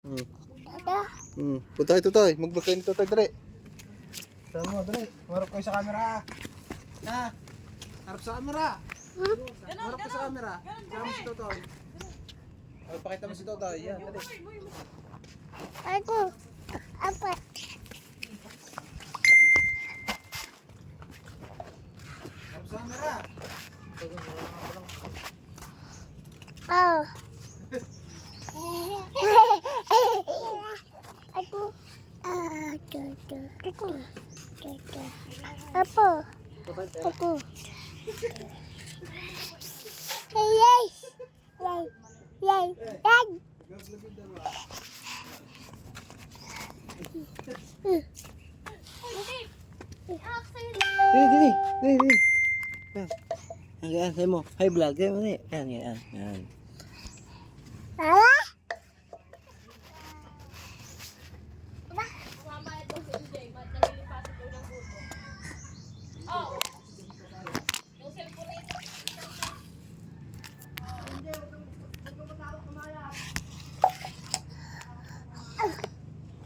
Hmm. Punta ito tayo. Mag-vlog kayo nito tayo, dali. Saan mo, dali. Marap kayo sa camera. Na. Harap sa camera. Marap ka sa camera. Saan mo si Totoy. Ay, pakita mo si Totoy. Yan, dali. Ako. Apat. Harap sa camera. Oh. Ako. Ako. Apo. Ako. Yay! Yay! Yay! Yay! Dili, dili, dili, dili. Yan, sa'yo mo. Hi vlog, sa'yo mo ni. Yan, yan, yan. Ah?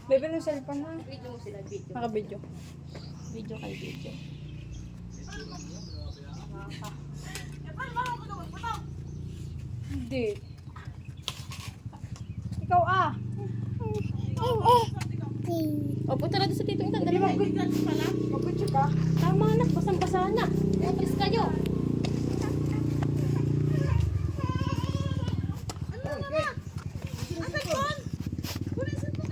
Bebe ng cellphone na. Video mo sila, video. Naka-video. Video kayo, video. Hindi. Ikaw ah. O, punta na doon sa tito. Dali mo. Mag-video ka. Tama na, basang-basa na. Umpis kayo.